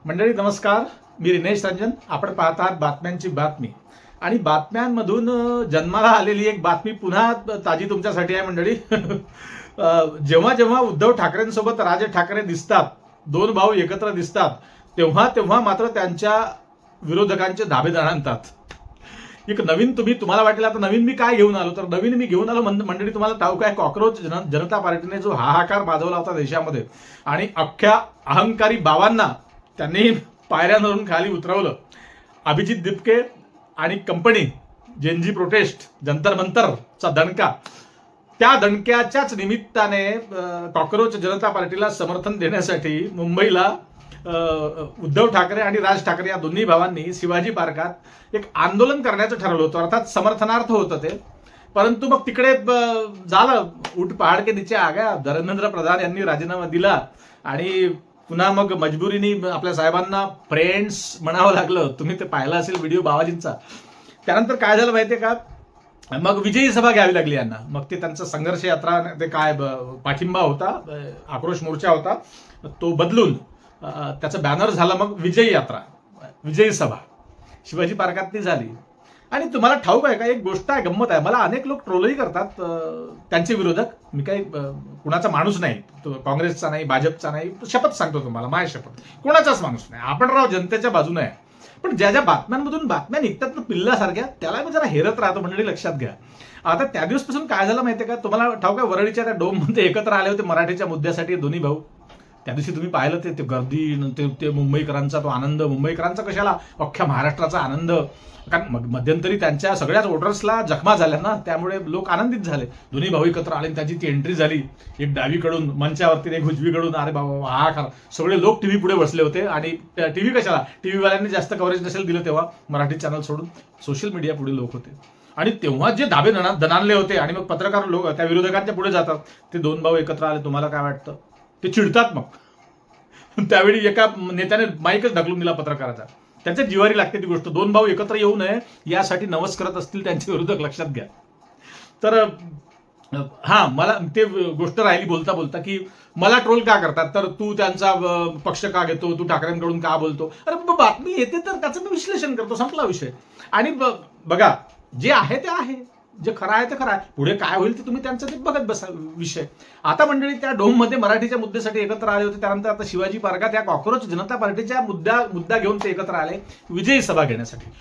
मंडळी नमस्कार, मी रिनेश रंजन. आपण पाहत आहात बातम्यांची बातमी आणि बातम्यांमधून जन्माला आलेली एक बातमी पुन्हा ताजी तुमच्यासाठी आहे मंडळी. जेव्हा जेव्हा उद्धव ठाकरेंसोबत राज ठाकरे दिसतात, दोन भाऊ एकत्र दिसतात, तेव्हा तेव्हा मात्र त्यांच्या विरोधकांचे धाबे जाणतात. एक नवीन तुम्हाला वाटेल आता नवीन मी काय घेऊन आलो, तर नवीन मी घेऊन आलो मंडळी तुम्हाला ठाऊक आहे, कॉक्रोच जनता पार्टीने जो हाहाकार माजवला होता देशामध्ये आणि अख्ख्या अहंकारी बाबांना त्यांनी पायऱ्यांवरून खाली उतरवलं. अभिजित दिपके आणि कंपनी जेनजी प्रोटेस्ट जंतर मंतरचा दणका, त्या दणक्याच्याच निमित्ताने कॉक्रोच जनता पार्टीला समर्थन देण्यासाठी मुंबईला उद्धव ठाकरे आणि राज ठाकरे या दोन्ही भावांनी शिवाजी पार्कात एक आंदोलन करण्याचं ठरवलं होतं. अर्थात समर्थनार्थ होतं ते, परंतु मग तिकडे झालं उठ पहाड के नीचे आ गया. धर्मेंद्र प्रधान यांनी राजीनामा दिला आणि पुन्हा मग मजबुरीने आपल्या साहेबांना फ्रेंड्स म्हणावं लागलं. तुम्ही ते पाहिलं असेल व्हिडिओ बाबाजींचा. त्यानंतर काय झालं माहितीये का, मग विजयी सभा घ्यावी लागली यांना. मग ते त्यांचा संघर्ष यात्रा, ते काय पाठिंबा होता, आक्रोश मोर्चा होता, तो बदलून त्याचं बॅनर झालं मग विजयी यात्रा, विजयी सभा शिवाजी पार्कातली झाली. आणि तुम्हाला ठाऊक आहे का, एक गोष्ट आहे, गंमत आहे, मला अनेक लोक ट्रोलही करतात त्यांचे विरोधक. मी काही कुणाचा माणूस नाही, काँग्रेसचा नाही, भाजपचा नाही, शपथ सांगतो तुम्हाला, माझ्या शपथ, कुणाचाच माणूस नाही. आपण राव जनतेच्या बाजूने आहे. पण ज्या ज्या बातम्यांमधून बातम्या निघतात ना पिल्लासारख्या, त्याला मी जरा हेरत राहतो मंडळी, लक्षात घ्या. आता त्या दिवसपासून काय झालं माहितीये का, तुम्हाला ठाऊक आहे, वरळीच्या त्या डोममध्ये एकत्र आले होते मराठीच्या मुद्द्यासाठी दोन्ही भाऊ. त्या दिवशी तुम्ही पाहिलं ते गर्दी, ते मुंबईकरांचा तो आनंद, मुंबईकरांचा कशाला, अख्ख्या महाराष्ट्राचा आनंद. कारण मध्यंतरी त्यांच्या सगळ्याच वोटर्सला जखमा झाल्या ना, त्यामुळे लोक आनंदित झाले. दोन्ही भाऊ एकत्र आले, त्याची ती एंट्री झाली, एक डावीकडून मंचावरती, एक उजवीकडून. अरे बाबा हा खरा, सगळे लोक टीव्ही पुढे बसले होते. आणि टीव्ही कशाला, टीव्हीवाल्यांनी जास्त कव्हरेज नसेल दिलं तेव्हा, मराठी चॅनल सोडून सोशल मीडिया पुढे लोक होते. आणि तेव्हा जे धाबे दणानले होते. आणि मग पत्रकार लोक त्या विरोधकांच्या पुढे जातात, ते दोन भाऊ एकत्र आले, तुम्हाला काय वाटतं, ते चिडतात. मग त्यावेळी एका नेत्याने माईकच ढकलून दिला पत्रकाराचा. त्यांच्या जिवारी लागते ती गोष्ट. दोन भाऊ एकत्र येऊ नये यासाठी नवस करत असतील त्यांचे विरोधक, लक्षात घ्या. तर हा, मला ते गोष्ट राहिली बोलता बोलता की मला ट्रोल का करतात, तर तू त्यांचा पक्ष का घेतो, तू ठाकरेंकडून का बोलतो. अरे बातमी येते तर त्याचं मी विश्लेषण करतो, संपला विषय. आणि बघा, जे आहे ते आहे, जे खरं आहे ते खरं आहे, पुढे काय होईल ते तुम्ही त्यांचं ते बघत बसा विषय. आता मंडळी त्या डोममध्ये मराठीच्या मुद्द्यासाठी एकत्र आले होते. त्यानंतर आता शिवाजी पार्कात या कॉक्रोच जनता पार्टीच्या मुद्दा घेऊन ते एकत्र आले विजयी सभा घेण्यासाठी.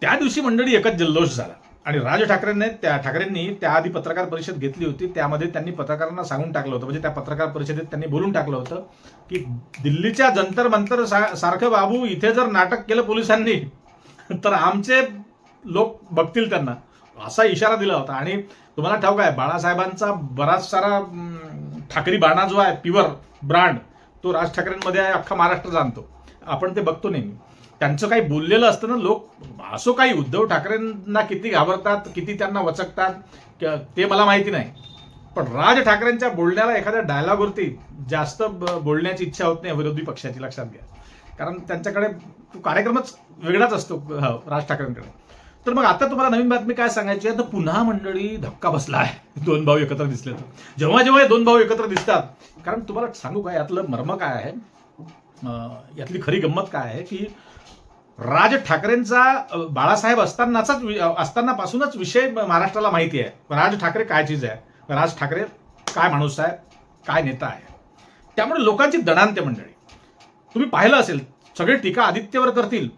त्या दिवशी मंडळी एकच जल्लोष झाला. आणि राज ठाकरेंनी त्याआधी पत्रकार परिषद घेतली होती. त्यामध्ये त्यांनी पत्रकारांना सांगून टाकलं होतं, म्हणजे त्या पत्रकार परिषदेत त्यांनी बोलून टाकलं होतं की दिल्लीच्या जंतर मंतर सारखं बाबू इथे जर नाटक केलं पोलिसांनी तर आमचे लोक बघतील त्यांना, असा इशारा दिला होता. आणि तुम्हाला ठाऊक आहे, बाळासाहेबांचा बराच सारा ठाकरी बाणा जो आहे, प्युअर ब्रांड, तो राज ठाकरेंमध्ये आहे, अख्खा महाराष्ट्र जाणतो. आपण ते बघतो नेहमी. त्यांचं काही बोललेलं असतं ना, लोक असो काही उद्धव ठाकरेंना किती घाबरतात, किती त्यांना वचकतात ते मला माहिती नाही. पण राज ठाकरेंच्या बोलण्याला, एखाद्या डायलॉगवरती जास्त बोलण्याची इच्छा होत नाही विरोधी पक्षाची, लक्षात घ्या. कारण त्यांच्याकडे कार्यक्रमच वेगळाच असतो राज ठाकरेंकडे. तर मग आता तुम्हाला नवीन बातमी काय सांगायची आहे, तर पुन्हा मंडळी धक्का बसला आहे दोन भाऊ एकत्र दिसले तर. जेव्हा जेव्हा हे दोन भाऊ एकत्र दिसतात, कारण तुम्हाला सांगू काय, यातलं मर्म काय आहे, यातली खरी गंमत काय आहे की राज ठाकरेंचा बाळासाहेब असतानापासूनच विषय महाराष्ट्राला माहिती आहे. राज ठाकरे काय चीज आहे, राज ठाकरे काय माणूस आहे, काय नेता आहे. त्यामुळे लोकांची दणाणते मंडळी. तुम्ही पाहिलं असेल, सगळे टीका आदित्यवर करतील,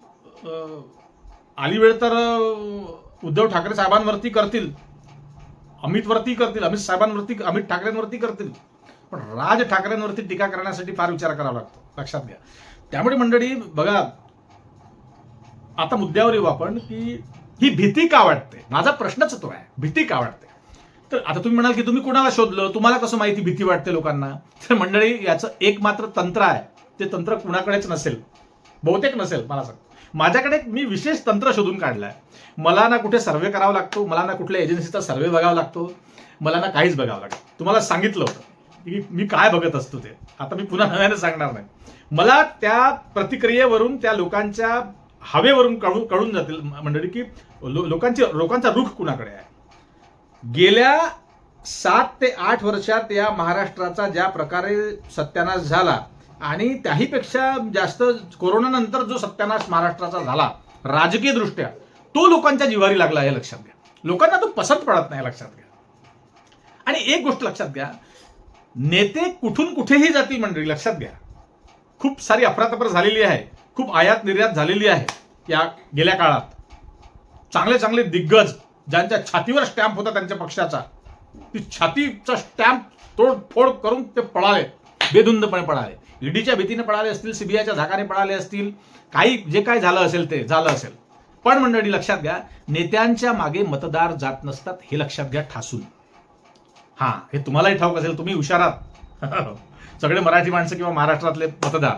आली वेळ तर उद्धव ठाकरे साहेबांवरती करतील, अमित साहेबांवरती, अमित ठाकरेंवरती करतील. पण राज ठाकरेंवरती टीका करण्यासाठी फार विचार करावा लागतो, लक्षात घ्या. त्यामुळे मंडळी बघा, आता मुद्द्यावर येऊ आपण की ही भीती का वाटते. माझा प्रश्नच तो आहे, भीती का वाटते. तर आता तुम्ही म्हणाल की तुम्ही कोणाला शोधलं, तुम्हाला कसं माहिती भीती वाटते लोकांना. तर मंडळी, याचं एक मात्र तंत्र आहे. ते तंत्र कुणाकडेच नसेल, बहुतेक नसेल, मला सांग. माझ्याकडे मी विशेष तंत्र शोधून काढलंय. मला ना कुठे सर्व्हे करावा लागतो, मला ना कुठल्या एजन्सीचा सर्व्हे बघावा लागतो, मला ना काहीच बघावं लागतं. तुम्हाला सांगितलं होतं की मी काय बघत असतो ते. आता मी पुन्हा नव्याने सांगणार नाही. मला त्या प्रतिक्रियेवरून, त्या लोकांच्या हवेवरून कळून जातील मंडळी की लोकांचा रुख कुणाकडे आहे. गेल्या 7 ते 8 वर्षात या महाराष्ट्राचा ज्या प्रकारे सत्यानाश झाला, आणि त्याहीपेक्षा जास्त कोरोनानंतर जो सत्यानाश महाराष्ट्राचा झाला राजकीय दृष्ट्या, तो लोकांच्या जिव्हारी लागला हे लक्षात घ्या. लोकांना तो पसंत पडत नाही, लक्षात घ्या. आणि एक गोष्ट लक्षात घ्या, नेते कुठून कुठेही जातील मंडळी, लक्षात घ्या. खूप सारी अफरातफर झालेली आहे, खूप आयात निर्यात झालेली आहे या गेल्या काळात. चांगले चांगले दिग्गज ज्यांच्या छातीवर स्टॅम्प होता त्यांच्या पक्षाचा, ती छातीचा स्टॅम्प तोडफोड करून ते पळाले, बेधुंदपणे पळाले. ईडीच्या भीतीने पळाले असतील, सीबीआयच्या धाकाने पळाले असतील, काही जे काय झालं असेल ते झालं असेल. पण मंडळी लक्षात घ्या, नेत्यांच्या मागे मतदार जात नसतात, हे लक्षात घ्या ठासून. हा, हे तुम्हालाही ठाऊक असेल, तुम्ही हुशारात सगळे मराठी माणसं किंवा महाराष्ट्रातले मतदार.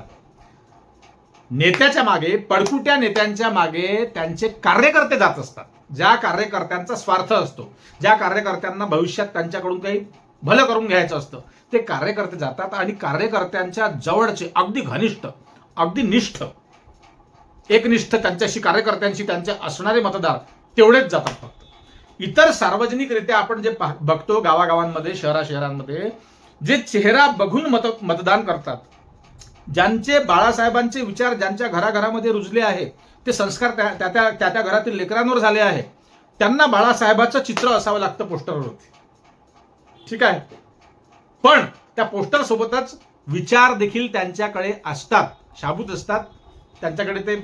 नेत्याच्या मागे, पडकुट्या नेत्यांच्या मागे त्यांचे कार्यकर्ते जात असतात. ज्या कार्यकर्त्यांचा स्वार्थ असतो, ज्या कार्यकर्त्यांना भविष्यात त्यांच्याकडून काही भलं करून घ्यायचं असतं, ते कार्यकर्ते जातात. आणि कार्यकर्त्यांच्या जवळचे अगदी घनिष्ठ, अगदी निष्ठ, एकनिष्ठ त्यांच्याशी, कार्यकर्त्यांशी त्यांचे असणारे मतदार तेवढेच जातात फक्त. इतर सार्वजनिकरित्या आपण जे बघतो गावागावांमध्ये, शहरांमध्ये, जे चेहरा बघून मतदान करतात, ज्यांचे बाळासाहेबांचे विचार ज्यांच्या घराघरामध्ये रुजले आहे, ते संस्कार त्या घरातील लेकरांवर झाले आहे, त्यांना बाळासाहेबाचं चित्र असावं लागतं पोस्टरवरती. ठीक आहे, पण त्या पोस्टर सोबतच विचार देखील त्यांच्याकडे असतात, शाबूत असतात. त्यांच्याकडे ते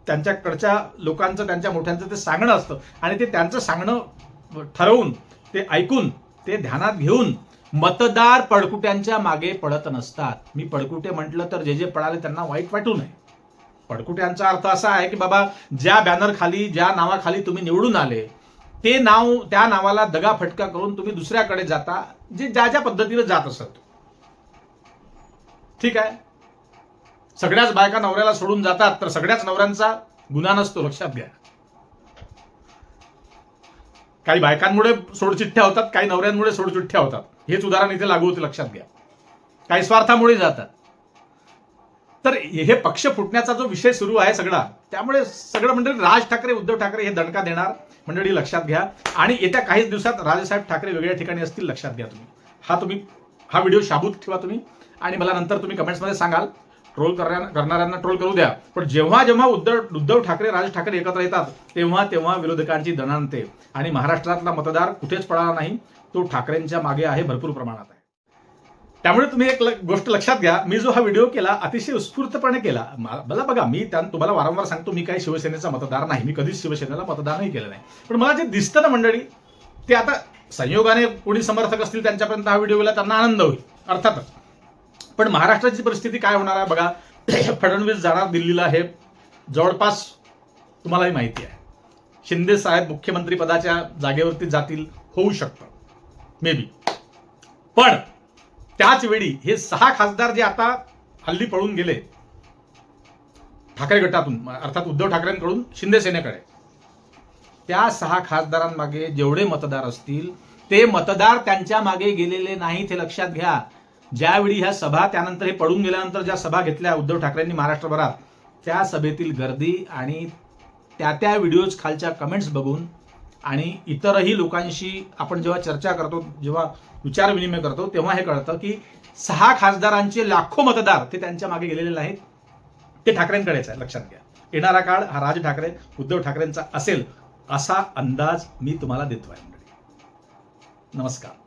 त्यांच्याकडच्या लोकांचं, त्यांच्या मोठ्यांचं ते सांगणं असतं, आणि ते त्यांचं सांगणं ठरवून, ते ऐकून, ते ध्यानात घेऊन मतदार पडकुट्यांच्या मागे पडत नसतात. मी पडकुटे म्हटलं तर जे पळाले त्यांना वाईट वाटू नये. पडकुट्यांचा अर्थ असा आहे की बाबा, ज्या बॅनर खाली, ज्या नावाखाली तुम्ही निवडून आले, ते नाव, त्या नावाला दगाफटका करून तुम्ही दुसऱ्याकडे जाता, जे ज्या ज्या पद्धतीने जात असत. ठीक आहे, सगळ्याच बायका नवऱ्याला सोडून जातात तर सगळ्याच नवऱ्यांचा गुन्हा नसतो, लक्षात घ्या. काही बायकांमुळे सोडचिठ्ठ्या होतात, काही नवऱ्यांमुळे सोडचिठ्ठ्या होतात. हेच उदाहरण इथे लागू होते, लक्षात घ्या. काही स्वार्थामुळे जातात. तर हे पक्ष फुटण्याचा जो विषय सुरू आहे सगळा, त्यामुळे सगळं मंडळी राज ठाकरे, उद्धव ठाकरे हे दणका देणार मंडळी, लक्षात घ्या. आणि येत्या काही दिवसात राजसाहेब ठाकरे वेगळ्या ठिकाणी असतील, लक्षात घ्या. तुम्ही हा व्हिडिओ शाबूत ठेवा तुम्ही, आणि मला नंतर तुम्ही कमेंट्समध्ये सांगाल. ट्रोल करणाऱ्यांना ट्रोल करू द्या, पण जेव्हा जेव्हा उद्धव ठाकरे, राज ठाकरे एकत्र येतात, तेव्हा तेव्हा विरोधकांची दणाणते. आणि महाराष्ट्रातला मतदार कुठेच पळाला नाही, तो ठाकरेंच्या मागे आहे, भरपूर प्रमाणात आहे. त्यामुळे तुम्ही एक गोष्ट लक्षात घ्या, मी जो हा व्हिडिओ केला अतिशय उत्स्फूर्तपणे केला. मला बघा, मी तुम्हाला वारंवार सांगतो, मी काही शिवसेनेचा मतदार नाही, मी कधीच शिवसेनेला मतदानही केलं नाही. पण मला जे दिसतं ना मंडळी, ते आता संयोगाने कोणी समर्थक असतील त्यांच्यापर्यंत हा व्हिडिओ गेला, त्यांना आनंद होईल अर्थातच. पण महाराष्ट्राची परिस्थिती काय होणार आहे बघा. फडणवीस जाणार दिल्लीला, हे जवळपास तुम्हालाही माहिती आहे. शिंदे साहेब मुख्यमंत्री पदाच्या जागेवरती जातील, होऊ शकतं मे बी. पण त्याच वेळी हे 6 खासदार जे आता हल्ली पळून गेले ठाकरे गटातून, अर्थात उद्धव ठाकरेंकडून शिंदे सेनेकडे, त्या 6 खासदारांमागे जेवढे मतदार असतील, ते मतदार त्यांच्या मागे गेलेले नाहीत, हे लक्षात घ्या. ज्यावेळी ह्या सभा, त्यानंतर हे पळून गेल्यानंतर ज्या सभा घेतल्या उद्धव ठाकरेंनी महाराष्ट्रभरात, त्या सभेतील गर्दी आणि त्या व्हिडिओज खालच्या कमेंट्स बघून, आणि इतरही लोकांशी आपण जेव्हा चर्चा करतो, जेव्हा विचार विनिमय करतो, तेव्हा हे कळतं की 6 खासदारांचे लाखो मतदार ते त्यांच्या मागे गेलेले नाहीत, ते ठाकरेंकडेच आहे, लक्षात घ्या. येणारा काळ हा राज ठाकरे, उद्धव ठाकरेंचा असेल, असा अंदाज मी तुम्हाला देतोय. नमस्कार.